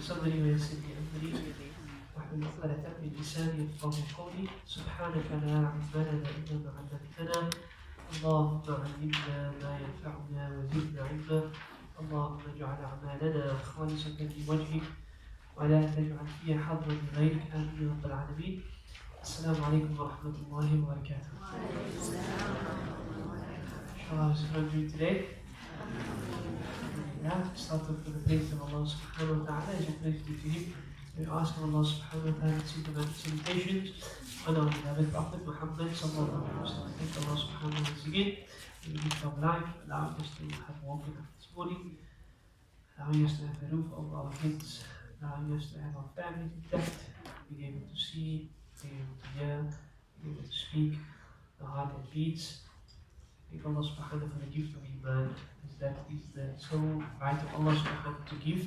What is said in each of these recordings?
صدري ويسر لي أمري واحلل عقدة من لساني يفقهوا قولي سبحانك لا علم لنا إلا ما علمتنا اللهم علمنا ما ينفعنا وزدنا علما اللهم اجعل أعمالنا خالصة لوجهك ولا تجعل فيها حظا لغيرك آمين يا رب العالمين. السلام عليكم ورحمة الله وبركاته. Inshallah, what's going to do today? Start off with the praise of Allah subhanahu wa ta'ala. As you praise to him, we ask Allah subhanahu wa ta'ala to send the salutations on our beloved Prophet Mohamed sallallahu alayhi wa sallam. Thank Allah subhanahu wa ta'ala once again for the gift of life, allowing us to have walked up this morning, allowing us to have a roof over our heads, allowing us to have our families intact, being able to see, being able to hear, being able to speak, the heart that beats. Thank Allah subhanahu wa ta'ala for the gift of Iman, as that is the sole right of Allah subhanahu wa ta'ala to give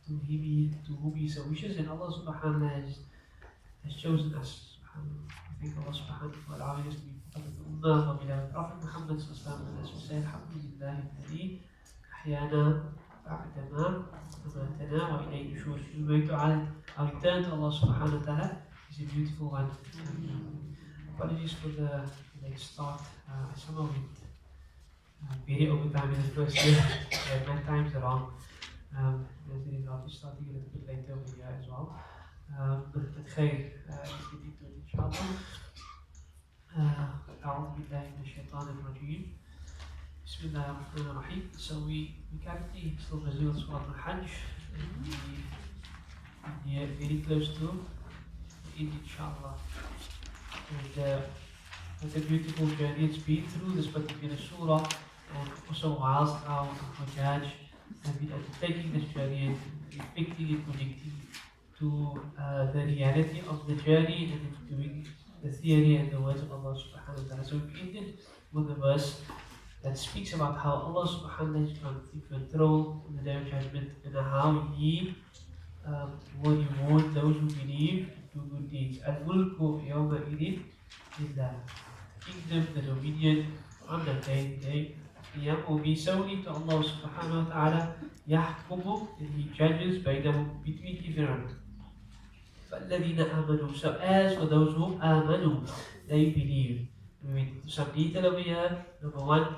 to whom He so wishes, and Allah subhanahu wa ta'ala has chosen us. Thank Allah subhanahu wa ta'ala for allowing us to be part of the Ummah of beloved Prophet Muhammad sallallahu alayhi wa sallam. As we say, Alhamdulillah alladhi ahyana ba'dama amatana wa ilayhi nushur. Our return to Allah subhanahu wa ta'ala is a beautiful one. Apologies for the late start. I somehow went very overtime in the first year. My times are wrong. As a result, we're starting a little bit later over here as well. But khair, let's get into it inshallah. أعوذ بالله من الشيطان الرجيم. بسم الله الرحمن الرحيم. So we currently still resume Surah Al-Hajj. We are very close to it inshallah. And what a beautiful journey it's been through this particular surah, and also whilst our Hajj have been undertaking this journey and reflecting and connecting to the reality of the journey and doing the theory and the words of Allah subhanahu wa ta'ala. So we ended with a verse that speaks about how Allah subhanahu wa ta'ala is in control on the day of judgment and how He will reward those who believe and do good deeds. Al-mulku yawma idin lillah. Kingdom, the dominion on that day will be solely to Allah subhanahu wa ta'ala. Yahkumu, and He judges between everyone. فَالَّذِينَ آمَنُوا. So as for those who آمَنُوا, they believe. We went into some detail over here. Number one,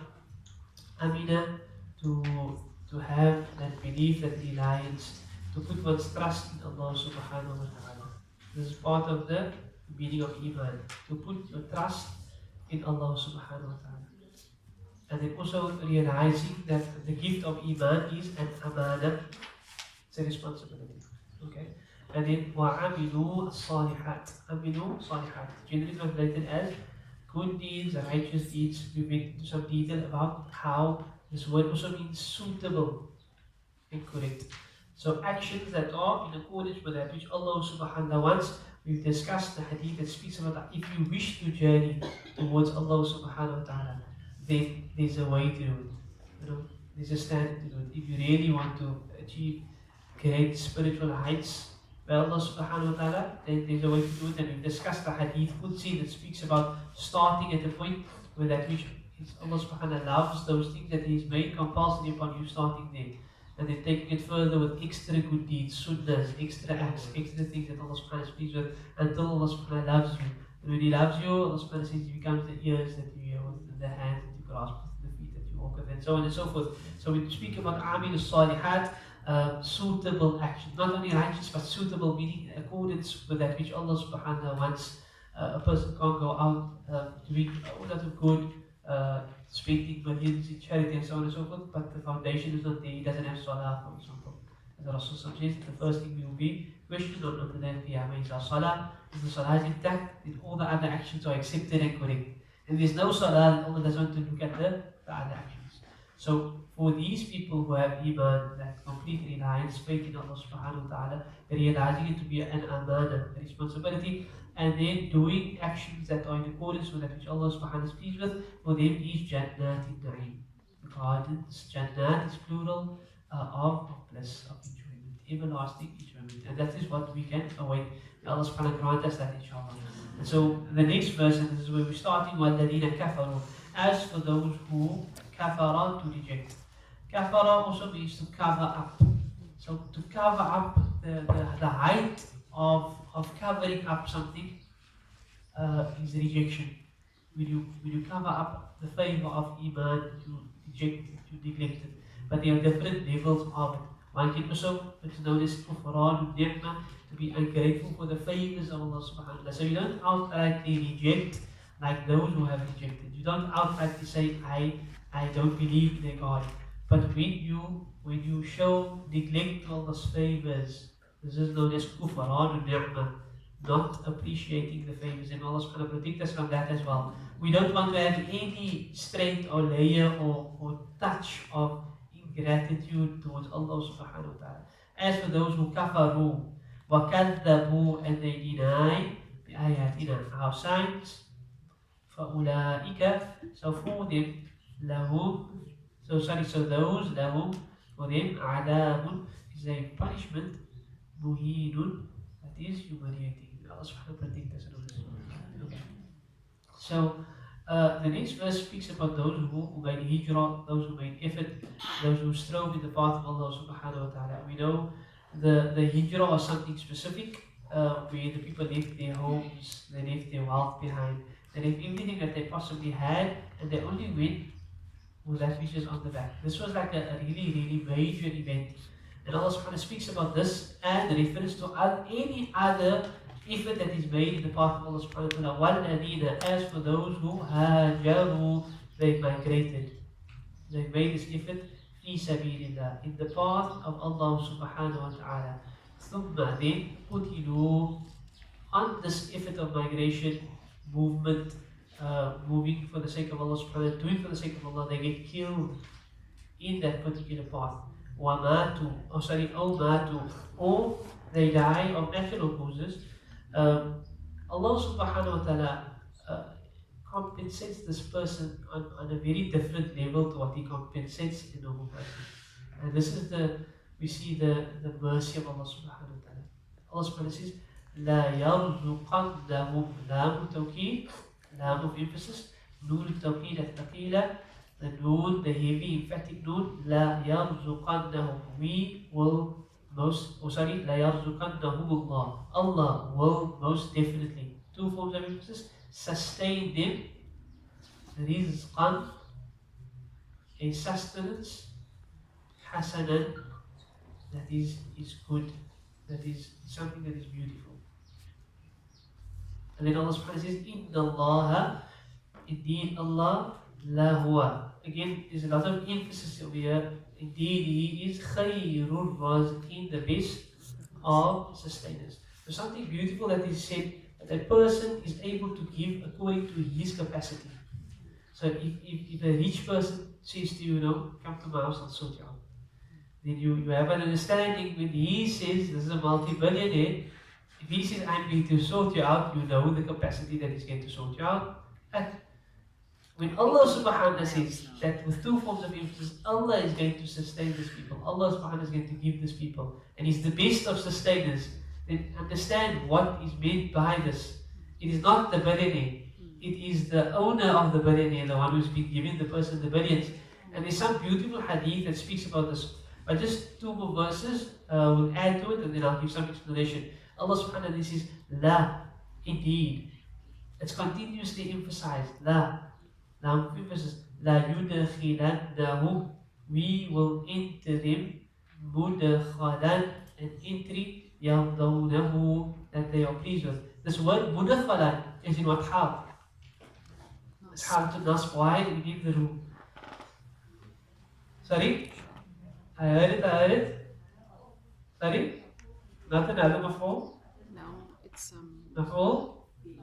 Amina, to have that belief, that reliance, to put one's trust in Allah subhanahu wa ta'ala. This is part of the meaning of Iman, to put your trust in Allah subhanahu wa ta'ala. And then also realizing that the gift of Iman is an amana, it's a responsibility. Okay? And then وَعَمِلُوا الصَّالِحَاتِ. Amilu salihat, generally translated as good deeds, righteous deeds. We went into some detail about how this word also means suitable and correct. So actions that are in accordance with that which Allah subhanahu wa ta'ala wants. We've discussed the hadith that speaks about that if you wish to journey towards Allah subhanahu wa ta'ala, then there's a way to do it. There's a standard to do it. If you really want to achieve great spiritual heights by Allah subhanahu wa ta'ala, then there's a way to do it. And we've discussed the hadith Qudsi that speaks about starting at a point where that which Allah subhanahu wa ta'ala loves those things that He's made compulsory upon you, starting there. And then taking it further with extra good deeds, sunnahs, extra acts, extra things that Allah subhanahu wa ta'ala is pleased with, until Allah subhanahu wa ta'ala loves you. And when He loves you, Allah subhanahu wa ta'ala says He becomes the ears that you hear with, the hands that you grasp with, the feet that you walk with, and so on and so forth. So we speak about Amil al-Salihat, suitable action. Not only righteous, but suitable, meaning in accordance with that which Allah subhanahu wa ta'ala wants. A person can't go out doing a lot of good, spending millions in charity and so on and so forth, but the foundation is not there. He doesn't have salah, for example. As the Rasul says, the first thing we will be questioned on the day of Qiyamah is our salah. If the salah is intact, then all the other actions are accepted and correct. And there's no salah, Allah doesn't want to look at the other actions. So for these people who have Iman, that complete reliance, faith in Allah subhanahu wa ta'ala, realizing it to be an amana, a responsibility, and then doing actions that are in accordance with that which Allah subhanahu wa ta'ala is pleased with, for them is Jannat in-Na'im. Gardens, Jannat is plural of bliss, of enjoyment, everlasting enjoyment. And that is what we can await. May Allah subhanahu wa ta'ala grant us that inshallah. And so the next verse, and this is where we're starting, وَالَّذِينَ كَفَرُوا. As for those who kafara, to reject. Kafara also means to cover up. So to cover up the height of covering up something is rejection. When you cover up the favor of Iman, you reject it, you neglect it. But there are different levels of it. One can also, it's known as kufran ni'mah, to be ungrateful for the favors of Allah subhanahu wa ta'ala. So you don't outrightly reject like those who have rejected. You don't outrightly say, I don't believe in a God. But when you show neglect to Allah's favors, this is known as kufran ni'mah, not appreciating the favors, and Allah subhanahu wa ta'ala protect us from that as well. We don't want to have any strength or layer or touch of ingratitude towards Allah subhanahu wa ta'ala. As for those who kafaru, وَكَذَّبُوا, and they deny بِآيَاتِنَا, our signs, فَأُولَٰئِكَ, so for them, لَهُمْ, so those, لَهُمْ, for them, عَذَابٌ, is a punishment, مُهِينٌ, that is humiliating. Allah subhanahu wa ta'ala protect us and all this. Okay. So, the next verse speaks about those who made hijrah, those who made effort, those who strove in the path of Allah subhanahu wa ta'ala. We know the hijrah was something specific, where the people left their homes, they left their wealth behind, they left everything that they possibly had, and they only went with that which is on the back. This was like a really, really major event. And Allah subhanahu wa ta'ala speaks about this and refers to any other effort that is made in the path of Allah subhanahu wa ta'ala. وَالَّذِينَ, as for those who هَاجَرُوا, they migrated. They made this effort فِي سَبِيلِ اللَّهِ, in the path of Allah subhanahu wa ta'ala. ثُمَّ then قُتِلُوا, on this effort of migration, movement, moving for the sake of Allah subhanahu wa ta'ala, doing for the sake of Allah, they get killed in that particular path. وَمَاتُوا, مَاتُوا, or they die of natural causes. Allah subhanahu wa ta'ala compensates this person on a very different level to what he compensates a normal person. And this is we see the mercy of Allah subhanahu wa ta'ala. Allah subhanahu wa ta'ala says, لا يرزقنهم, لام التوكيد, لام of emphasis, نون التوكيد الثقيلة, the noon, the heavy emphatic noon, لا يرزقنهم, we will لا يرزقنهم الله, Allah will most definitely, two forms of emphasis, sustain them, rizqan, a sustenance, hasanan, that is good, that is something that is beautiful. And then Allah subhanahu wa ta'ala says, Inna Allah, indeed Allah, lahuwa. Again, there's a lot of emphasis over here. Indeed, He is khayrul raziqin, the best of sustainers. So something beautiful that is said, that a person is able to give according to his capacity. So if a rich person says to you, come to my house, I'll sort you out. Then you have an understanding when he says, this is a multi-billionaire, if he says, I'm going to sort you out, you know the capacity that he's going to sort you out. And when Allah subhanahu wa ta'ala says that with two forms of emphasis, Allah is going to sustain these people, Allah subhanahu wa ta'ala is going to give these people, and He's the best of sustainers, then understand what is meant by this. It is not the billionaire, it is the owner of the billionaire, the one who's been giving the person the billions. And there's some beautiful hadith that speaks about this. But just two more verses will add to it, and then I'll give some explanation. Allah subhanahu wa ta'ala says, La, indeed. It's continuously emphasized. La, emphasis. La yudkhilannahu, we will enter them, mudkhalan, an entry, yardawnahu, that they are pleased with. This word mudkhalan is in what how? It's hard to nasb. Why? We need the room. Sorry? I heard it. Sorry? Not another maf'ul? No, it's Maf'ul?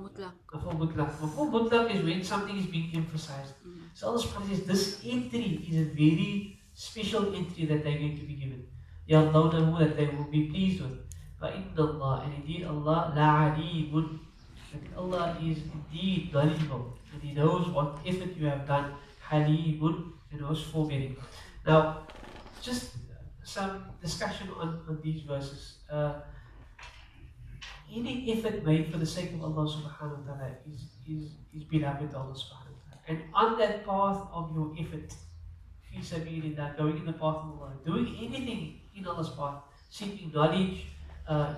mutlaq. Maf'ul mutlaq. Maf'ul mutlaq is when something is being emphasized. So Allah subhanahu wa ta'ala says this entry is a very special entry that they're going to be given. Yardawnahu, that they will be pleased with. فَإِنَّ اللَّهَ, and indeed Allah, لَعَلِيمٌ, that Allah is indeed knowledgeable, and He knows what effort you have done. Halimun, and knows forbearing. Now, just some discussion on these verses. Any effort made for the sake of Allah subhanahu wa ta'ala is beloved to Allah subhanahu wa ta'ala. And on that path of your effort, fi sabilillah, going in the path of Allah, doing anything in Allah's path, seeking knowledge,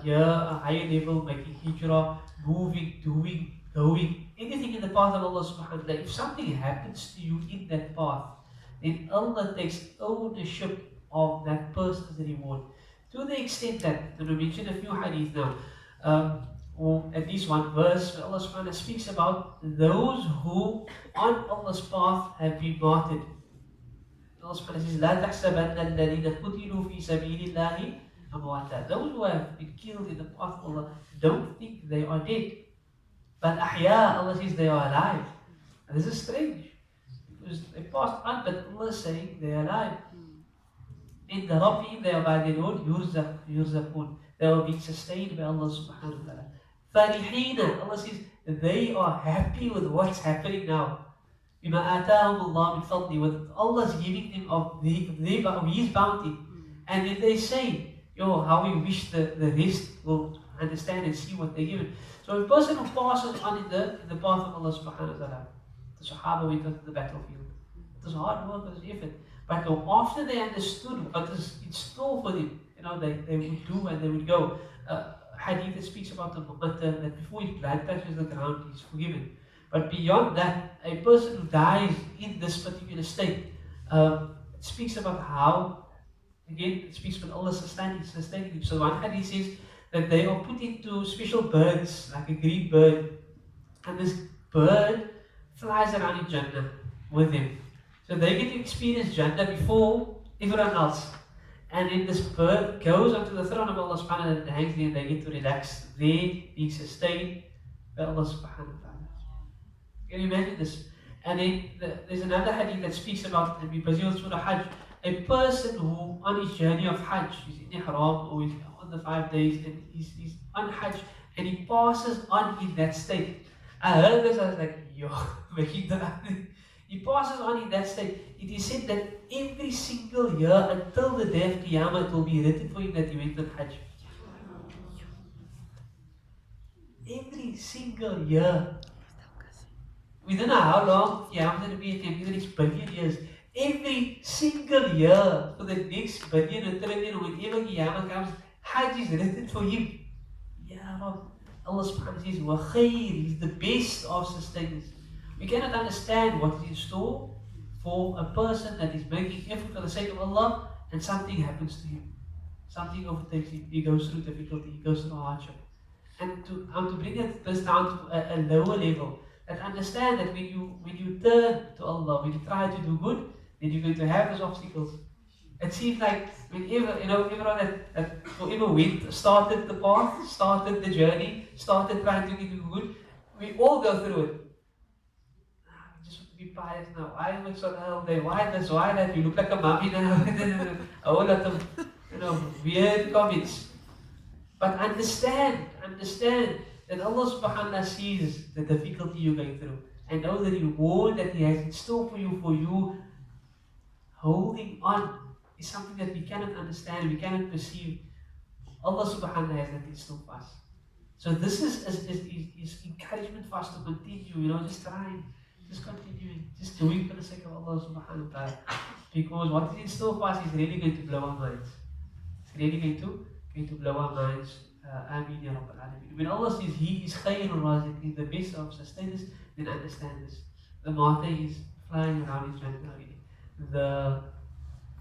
here, a higher level, making hijrah, moving, doing, going, anything in the path of Allah subhanahu wa ta'ala. If something happens to you in that path, then Allah takes ownership of that person's reward. To the extent that, and we mentioned a few hadith now, or at least one verse where Allah subhanahu wa ta'ala speaks about those who on Allah's path have been martyred. Allah subhanahu wa ta'ala says, لا تحسبن الذين قتلوا في سبيل الله أمواتا. Those who have been killed in the path of Allah, don't think they are dead. But أحياء, Allah says they are alive. And this is strange, because they passed on, but Allah is saying they are alive. In the Rabbihim, they are by the Lord, yurzaqun. They are being sustained by Allah subhanahu wa ta'ala. Farihina, Allah says they are happy with what's happening now. بما آتاهم الله من فضله, with Allah's giving them of His bounty. And then they say, yo, how we wish the rest will understand and see what they're given. So a person who passes on in the path of Allah subhanahu wa ta'ala, the Sahaba went onto the battlefield. It was hard work, it was effort. But after they understood what is in store for them, they would do and they would go. Hadith that speaks about the muqatta, that before his blood touches the ground, he's forgiven. But beyond that, a person who dies in this particular state, it speaks about how, again, it speaks about Allah sustaining him. So one hadith says that they are put into special birds, like a green bird, and this bird flies around in Jannah with them. So they get to experience Jannah before everyone else. And then this bird goes onto the throne of Allah subhanahu wa ta'ala and hangs there, and they get to relax there, being sustained by Allah subhanahu wa ta'ala. Can you imagine this? And then there's another hadith that speaks about, and we busy on Surah Hajj, a person who on his journey of Hajj, he's in Ihram or he's on the 5 days and he's on Hajj and he passes on in that state. I heard this, I was like, yo, making that. He passes on in that state. It is said that every single year until the day of Qiyamah it will be written for him that he went on Hajj. Every single year. We don't know how long Qiyamah will be, in the next billion years. Every single year for the next billion or trillion, whenever Qiyamah comes, Hajj is written for him. Ya Rab, Allah subhanahu wa ta'ala says, wa khair, is the best of sustainers. We cannot understand what is in store for a person that is making effort for the sake of Allah and something happens to him. Something overtakes him, he goes through difficulty, he goes through hardship. And to bring this down to a lower level, that understand that when you turn to Allah, when you try to do good, then you're going to have those obstacles. It seems like whenever, everyone that forever went, started the path, started the journey, started trying to do good, we all go through it. Just want to be pious now. Why am I so healthy? Why this? Why that? You look like a mummy now. A whole lot of, weird comments. But understand that Allah subhanahu wa ta'ala sees the difficulty you're going through. And know the reward that He has in store for you holding on is something that we cannot understand, we cannot perceive. Allah subhanahu wa ta'ala has that in store for us. So this is encouragement for us to continue, just trying, just continuing, just doing for the sake of Allah subhanahu wa ta'ala. Because what is in store for us is really going to blow our minds. It's really going to blow our minds. Ameen ya Rabbal Alameen. When Allah says He is khayrul raziqin, the best of sustainers, then understand this. The martyr is flying around his Jannah already. The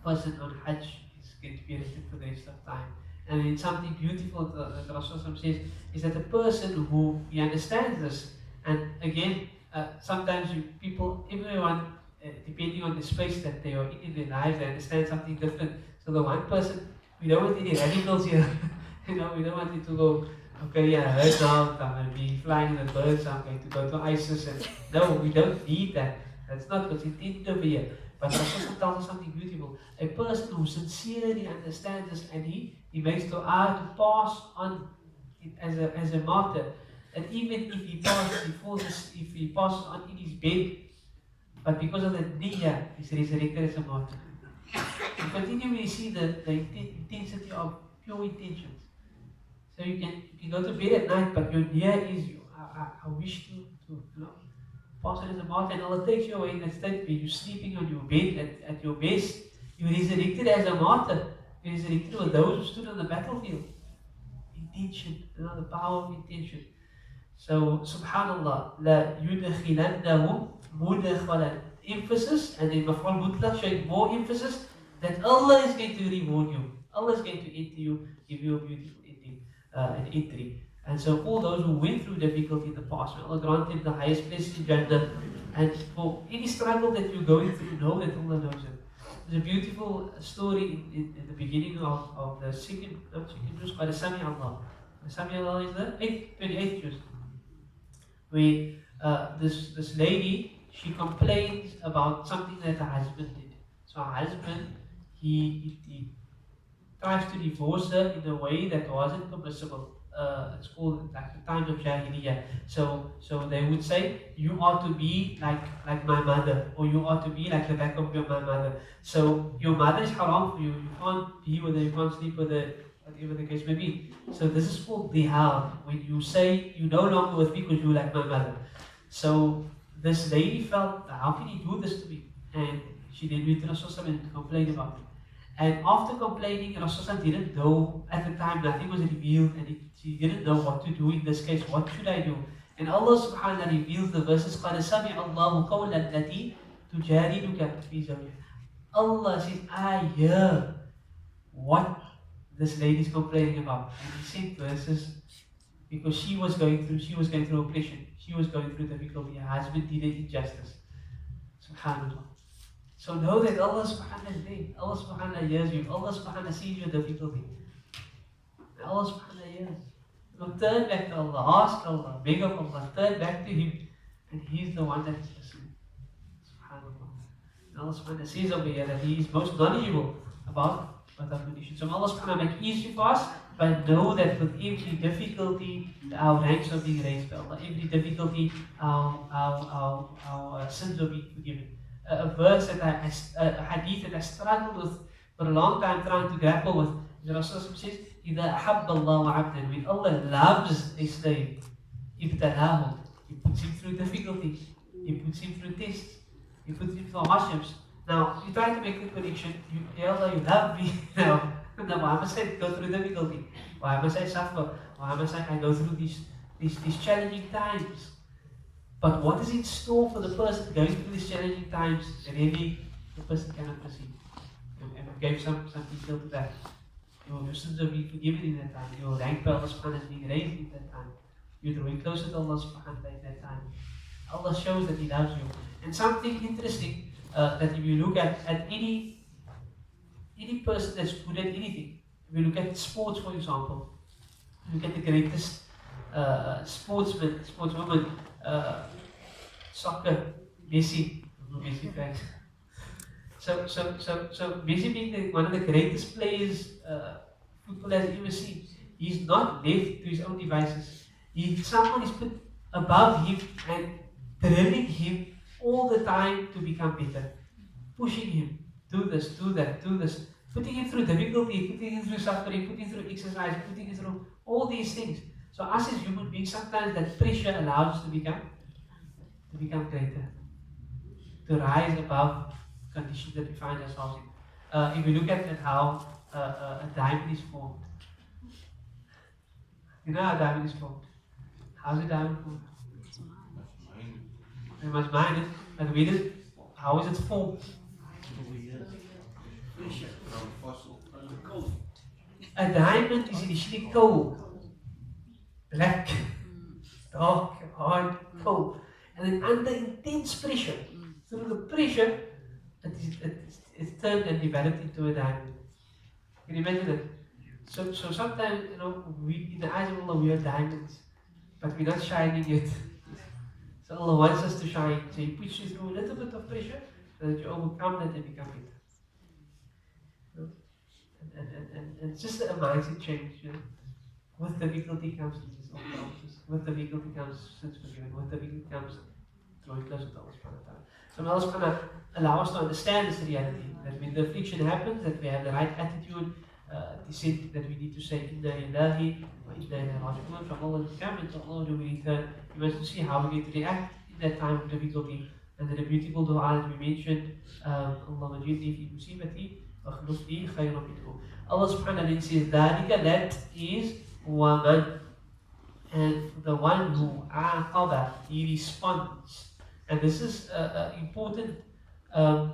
person on Hajj is going to be arrested for the rest of time. And then something beautiful that Rasulullah says is that a person who he understands this, and again, sometimes everyone, depending on the space that they are in their lives, they understand something different. So the one person, we don't want any radicals here. We don't want it to go, okay, yeah, I heard now I'm going to be flying in the birds, I'm going to go to ISIS. No, we don't need that. That's not what's intended over here. But Rasulullah tells us something beautiful. A person who sincerely understands this and he makes dua to pass on as a martyr. And even if he passes on in his bed, but because of the niyyah, he's resurrected as a martyr. You continually see the intensity of pure intentions. So you can go to bed at night, but your niyyah is, I wish to pass on as a martyr, and Allah takes you away in that state where you're sleeping on your bed at your best. You're resurrected as a martyr. You're resurrected with those who stood on the battlefield. intention, the power of intention. So, subhanallah, la yudkhilannahum mudkhalan. Emphasis, and then maf'ul mutlaq showing more emphasis that Allah is going to reward you. Allah is going to enter you, give you a beautiful ending, an entry. And so all those who went through difficulty in the past, may Allah grant them the highest place in Jannah. And for any struggle that you're going through, know that Allah knows it. There's a beautiful story in the beginning of the second juz called the Sami Allah. The Sami Allah is the 28th juz, where this lady, she complains about something that her husband did. So her husband, he tries to divorce her in a way that wasn't permissible. It's called like the time of Jahiliyyah. So they would say, you ought to be like my mother, or you ought to be like the back of my mother. So your mother is haram for you. You can't be with her, you can't sleep with her, whatever the case may be. So this is called dihar, when you say you're no longer with me because you're like my mother. So this lady felt, how can he do this to me? And she then went to Rasulullah and complained about it. And after complaining, Rasulullah didn't know, at the time nothing was revealed, and she didn't know what to do in this case. What should I do? And Allah subhanahu wa ta'ala reveals the verses, قَالَ سَمِعَ اللَّهُ قَوْلَ الَّتِي تُجَادِلُكَ فِي زَوْجِهَا. Allah says, I hear what this lady is complaining about. And He sent verses because she was going through oppression. She was going through difficulty. Her husband did injustice. Subhanallah. So know that Allah subhanahu wa ta'ala is there. Allah subhanahu wa ta'ala hears you. Allah subhanahu wa ta'ala sees your difficulty. And Allah subhanahu wa ta'ala hears. So turn back to Allah. Ask Allah. Beg of Allah. Turn back to Him. And He's the one that is listening. Subhanallah. And Allah subhanahu wa ta'ala says over here that He is most knowledgeable about what our conditions. So Allah subhanahu wa ta'ala make easy for us, but know that with every difficulty, our ranks are being raised by Allah. Every difficulty, our sins are being forgiven. A verse that a hadith that I struggled with for a long time trying to grapple with. The Rasulullah says, إِذَا أَحَبَّ اللَّهُ عَبْدًا. When Allah loves a slave, ابْتَلَاهُ. He puts him through difficulty. He puts him through tests. He puts him through hardships. Now, you try to make the connection. Ya Allah, you love me. Now, why must I go through difficulty? Why must I suffer? Why must I go through these challenging times? But what is in store for the person going through these challenging times, really, the person cannot perceive. And I gave some detail to that. Your sins will be forgiven in that time. Your rank by Allah subhanahu wa ta'ala is being raised in that time. You're drawing closer to Allah subhanahu wa ta'ala in that time. Allah shows that He loves you. And something interesting, that if you look at any person that's good at anything, if you look at sports, for example, look at the greatest sportswoman, soccer, Messi, thanks. So Messi being one of the greatest players football has ever seen, he's not left to his own devices. Someone is put above him and drilling him all the time to become better, pushing him, do this, do that, do this, putting him through difficulty, putting him through suffering, putting him through exercise, putting him through all these things. So us as human beings, sometimes that pressure allows us to become greater, to rise above conditions that we find ourselves in. If we look at how a diamond is formed, you know how a diamond is formed? How's a diamond formed? We must mine it, but how is it formed? A diamond is initially cold, black, dark, hard, cold, and then under intense pressure, through the pressure, it's turned and developed into a diamond. Can you imagine it? So sometimes, we, in the eyes of Allah, we are diamonds, but we're not shining yet. So Allah wants us to shine. So He puts you through a little bit of pressure so that you overcome that and become better. And it's just a mindset change. With difficulty comes Jesus. With difficulty comes sins forgiven. With difficulty comes drawing closer to Allah subhanahu wa ta'ala. So Allah subhanahu wa ta'ala allow us to understand this reality, that when the affliction happens, that we have the right attitude, that we need to say, Inna lillahi wa inna ilayhi raji'un. From Allah will come and to Allah will return. We must see how we get to react in that time of difficulty. And then a beautiful dua that we mentioned, Allahumma jidni fi musibati wa akhluf li khayran minhu. Allah subhanahu wa ta'ala says, that is وَمَنْ, and the one who aqaba, he responds. And this is an important um,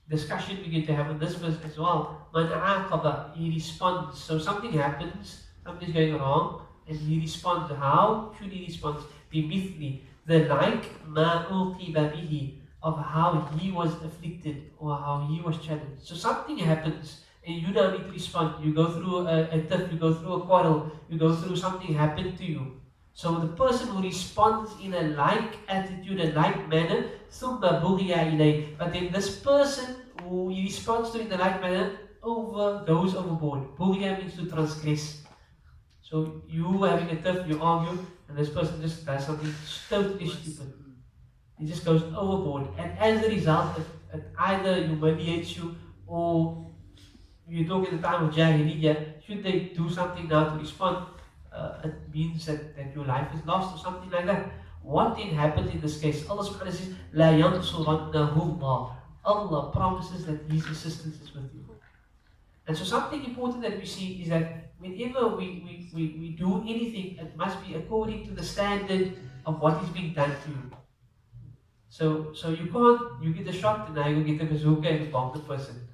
discussion we get to have in this verse as well. Man aqaba, he responds. So something happens, something's going wrong, and he responds. How should he respond? Bimithli, the like ma uqiba bihi, of how he was afflicted or how he was challenged. So something happens and you now need to respond. You go through a tiff, you go through a quarrel, you go through something happened to you. So the person who responds in a like attitude, a like manner, ثُمَّ بُغِيَ إِلَيْهِ, but then this person who he responds to in the like manner goes overboard. Bughiya means to transgress. So you having a tiff, you argue, and this person just does something totally stupid. He just goes overboard, and as a result, it either humiliates you or you talk in the time of Jahiliyyah. Should they do something now to respond, it means that your life is lost or something like that. What then happens in this case? Allah subhanahu wa ta'ala says, La yansurannahu Allah. Allah promises that His assistance is with you. And so something important that we see is that whenever we do anything, it must be according to the standard of what is being done to you. So you can't, you get a shot and now you get a bazooka and bomb the person.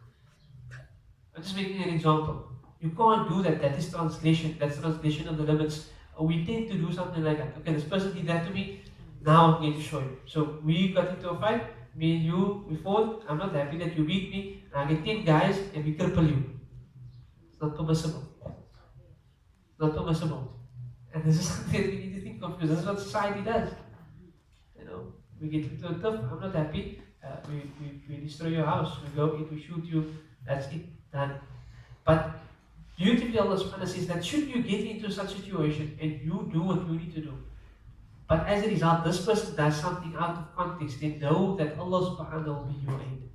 I'm just making an example. You can't do that. That is translation. That's translation of the limits. We tend to do something like that. Okay, this person did that to me. Now I'm going to show you. So we got into a fight. Me and you, we fought. I'm not happy that you beat me. And I get 10 guys and we cripple you. It's not permissible. It's not permissible. And this is something that we need to think of because this is what society does. You know, we get into a tough. I'm not happy. We destroy your house. We go in, we shoot you. That's it. Done. But beautifully Allah subhanahu wa ta'ala says that should you get into such a situation and you do what you need to do, but as a result this person does something out of context, then know that Allah subhanahu wa ta'ala will be your aid.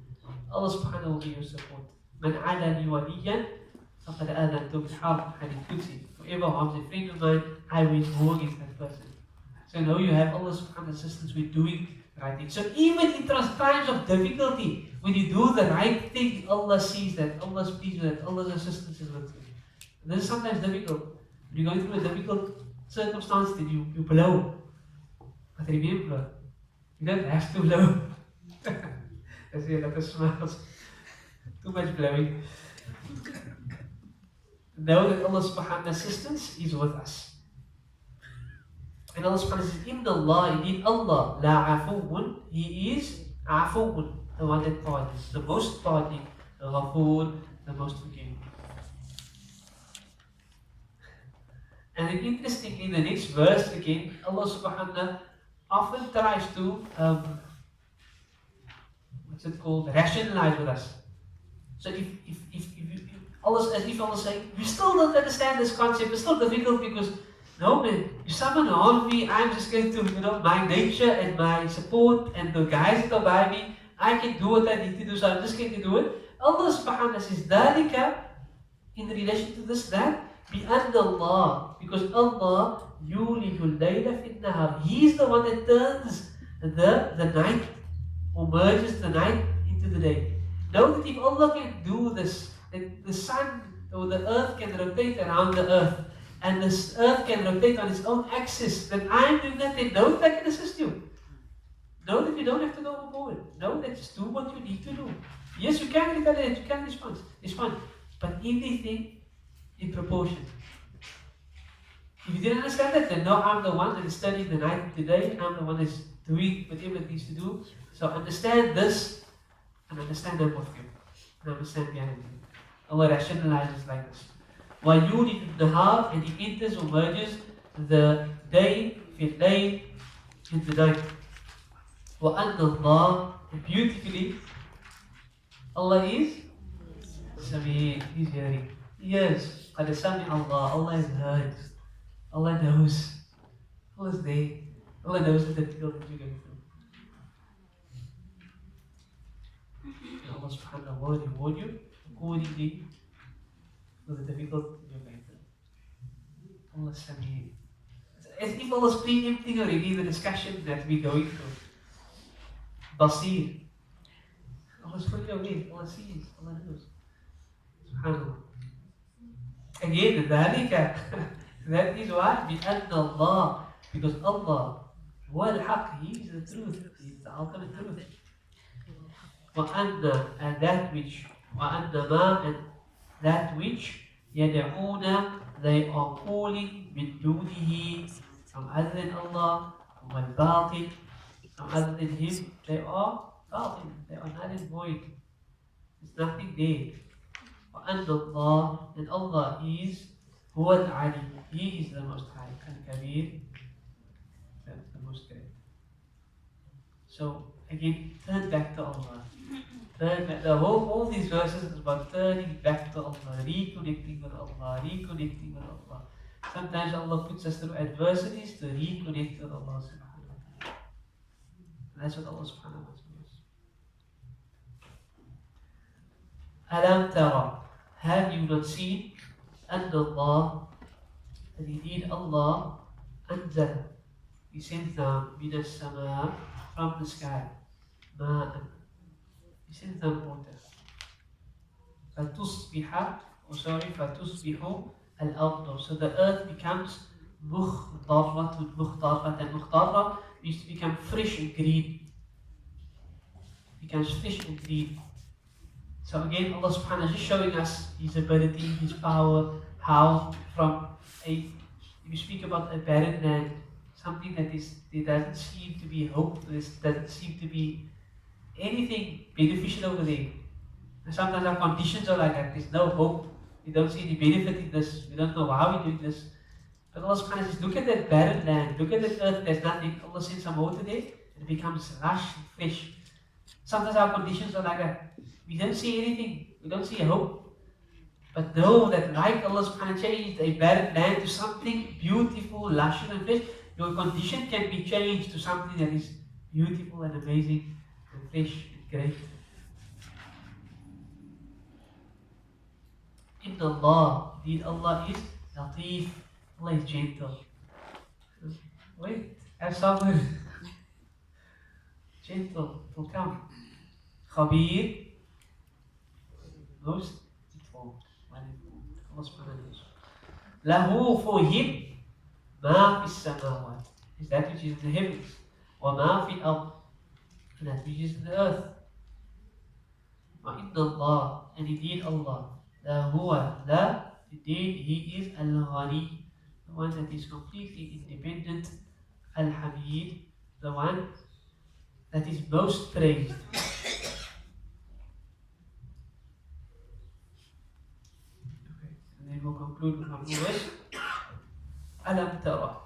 Allah subhanahu wa ta'ala will be your support. Man adani waliyan faqad adantu bil-harb, hadith Qudsi. Whoever harms a friend of mine, I wage war against that person. So now you have Allah subhanahu wa ta'ala assistance with doing right thing. So even in times of difficulty, when you do the right thing, Allah sees that, Allah is pleased with that, Allah's assistance is with you. And this is sometimes difficult. When you're going through a difficult circumstance, then you blow. But remember, you don't have to blow. I see a lot of smiles. Too much blowing. Know that Allah subhanahu wa ta'ala assistance is with us. And Allah subhanahu wa ta'ala says, Inna Allah, indeed Allah, la afuun, He is afuun, the one that pardons, the most pardoning, the ghafoor, the most forgiving. And then interestingly, the next verse again, Allah subhanahu wa ta'ala often tries to, rationalize with us. So if Allah, as if Allah is saying, you still don't understand this concept, it's still difficult because no man, if someone harms me, I'm just going to, my nature and my support and the guys that are by me, I can do what I need to do, so I'm just going to do it. Allah subhanahu wa ta'ala says, Dalika, in relation to this, that, بِأَنَّ Allah, because Allah, يُولِجُ اللَّيْلَ فِي النَّهَارِ, He is the one that turns the night, or merges the night into the day. Know that if Allah can do this, that the sun or the earth can rotate around the earth, and this earth can rotate on its own axis, then I'm doing that, then know that I can assist you. Know that you don't have to go overboard. Know that just do what you need to do. Yes, you can retaliate, you can respond, but everything in proportion. If you didn't understand that, then no, I'm the one that is studying the night of today, I'm the one that's doing whatever it needs to do. So understand this, and understand I'm with you, and understand behind you. Allah rationalizes like this. وَيُولِجُ النَّهَارِ, and He enters or merges the day, fil layl, in the night. وَأَنَّ اللَّهَ, and beautifully, Allah is Sami, He's hearing. Yes, قَدْ سَمِعَ اللَّهُ, Allah has heard. Allah knows. Allah is there. Allah knows the difficulties you're going through. And Allah subhanahu wa ta'ala will reward you accordingly for the difficulty you're going through. Allah Sami. As if Allah is preempting already the discussion that we're going through. Basir. Allah is fully aware. Allah sees. Allah knows. SubhanAllah. Again, ذَلِكَ That is why بأن Allah, because Allah هو الحق, He is the truth, He is the ultimate truth. وأن, and that which, وأن ما, and that which يدعون, they are calling من دونه, from other than Allah, هو الباطل, from other than Him, they are باطل, they are null and void. There's nothing there. وأن الله, and Allah is هو العلي, He is the most high, الكبير, the most great. So again, turn back to Allah. Turn back. All these verses is about turning back to Allah, reconnecting with Allah, reconnecting with Allah. Sometimes Allah puts us through adversities to reconnect with Allah subhanahu wa ta'ala. And that's what Allah subhanahu wa ta'ala does. Alam tara, have you not seen أن Allah, that indeed Allah أنزل, He sends down من السماء, from the sky, ماء, He sends down water. فتصبح, فتصبح الأرض, so the earth becomes مخضرة, and مخضرة used to become fresh and green. Becomes fresh and green. So again, Allah subhanahu wa ta'ala is just showing us His ability, His power, how from if you speak about a barren land, something that doesn't seem to be hope, doesn't seem to be anything beneficial over there. And sometimes our conditions are like that, there's no hope, we don't see any benefit in this, we don't know how we're doing this. But Allah subhanahu wa ta'ala says, look at that barren land, look at that earth, there's nothing. Allah sends some water there, and it becomes lush and fresh. Sometimes our conditions are like that. We don't see anything, we don't see hope. But know that like Allah subhanahu wa ta'ala changed a barren land to something beautiful, lush and fresh, your condition can be changed to something that is beautiful and amazing and fresh and great. In Allah, indeed Allah is Latif, Allah is gentle. Wait, have sabr. Gentle, it will come. Khabir, most informed, well-informed. Allah subhanahu wa ta'ala. Lahu, for Him, ma fi samawat, is that which is in the heavens, wa ma fi al-ard, and that which is in the earth. Wa inna Allah, and indeed Allah, la huwa, la, indeed He is al-ghani, the one that is completely independent, al-hamid, the one that is most praised. Then we'll conclude with one more verse. Alam tara,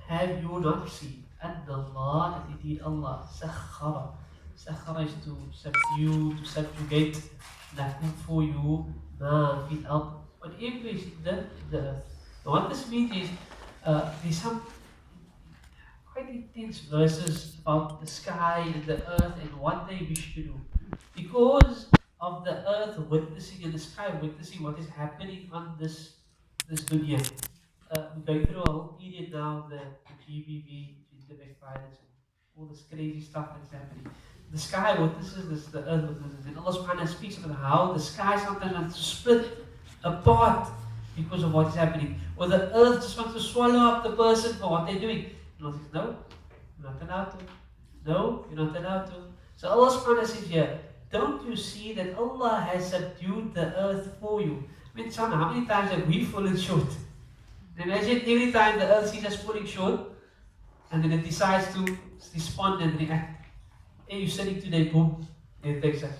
have you not seen أن Allah, that indeed Allah sakhara. Sakhara is to subdue, to subjugate, lakum for you, ma fil ard, whatever is in the earth. Now what this means is, there's some quite intense verses about the sky and the earth and what they wish to do. Because of the earth witnessing and the sky witnessing what is happening on this dunya. We're going through a whole period now, the GBV, gender-based violence, and all this crazy stuff that's happening. The sky witnesses this, the earth witnesses, and Allah subhanahu wa ta'ala speaks about how the sky sometimes wants to split apart because of what is happening. Or the earth just wants to swallow up the person for what they're doing. And Allah says, no, you're not allowed to. No, you're not allowed to. So Allah subhanahu wa ta'ala says here, don't you see that Allah has subdued the earth for you? I mean, Sana, how many times have we fallen short? Imagine every time the earth sees us falling short, and then it decides to respond and react. Hey, you're sitting today, boom, it takes us.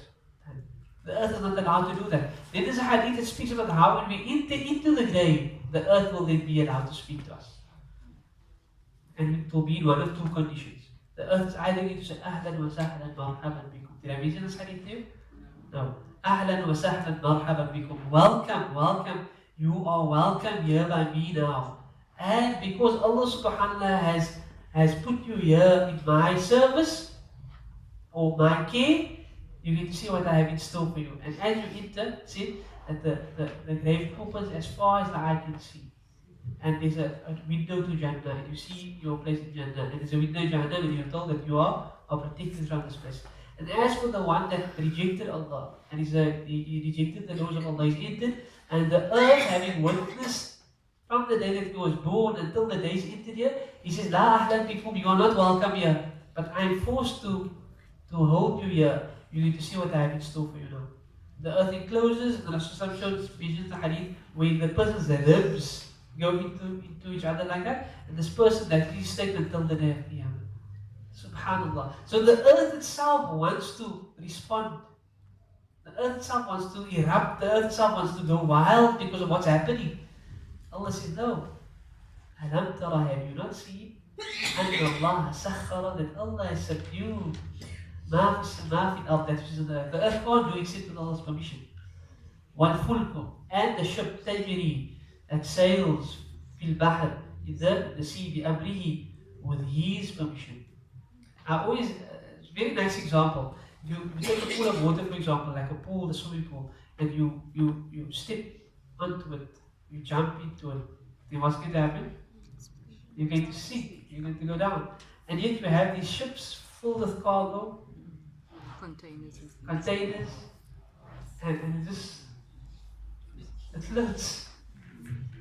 The earth is not allowed to do that. Then there's a hadith that speaks about how when we enter into the grave, the earth will then be allowed to speak to us. And it will be in one of two conditions. The earth is either going to say, Ahlan wa sahlan marhaban bikum. Did I mention this hadith to you? No. Ahlan wa sahlan marhaban bikum. Welcome, welcome. You are welcome here by me now. And because Allah subhanahu wa ta'ala has put you here in my service, or my care, you get to see what I have in store for you. And as you enter, see that the grave opens as far as the eye can see. And there's a window to Jannah, and you see your place in Jannah. And there's a window to Jannah, and you're told that you are protected from this place. And as for the one that rejected Allah, and he rejected the laws of Allah, he's entered, and the earth having witnessed From the day that he was born until the day he's entered here, he says, La ahlan bikum, you are not welcome here. But I'm forced to hold you here. You need to see what I have in store for you now. The earth encloses, and Rasul shows visions the hadith where the person's ribs go into each other like that, and this person that is stayed until the day of Qiyamah. Subhanallah. So the earth itself wants to respond. The earth itself wants to erupt. The earth itself wants to go wild because of what's happening. Allah says, no. Alam tara, have you not seen? Anna Allah sakhara, that Allah has subdued ma fi al-ard, that is in the earth. The earth can't do except with Allah's permission. Wal-fulkum, and the ship tajri, that sails fil bahr, in the sea, bi amrihi, with His permission. I always, very nice example. You take a pool of water, for example, like a pool, a swimming pool, and you step onto it, you jump into it. Then what's going to happen? You're going to sink, you're going to go down. And yet we have these ships full of cargo, Containers. containers, and it floats.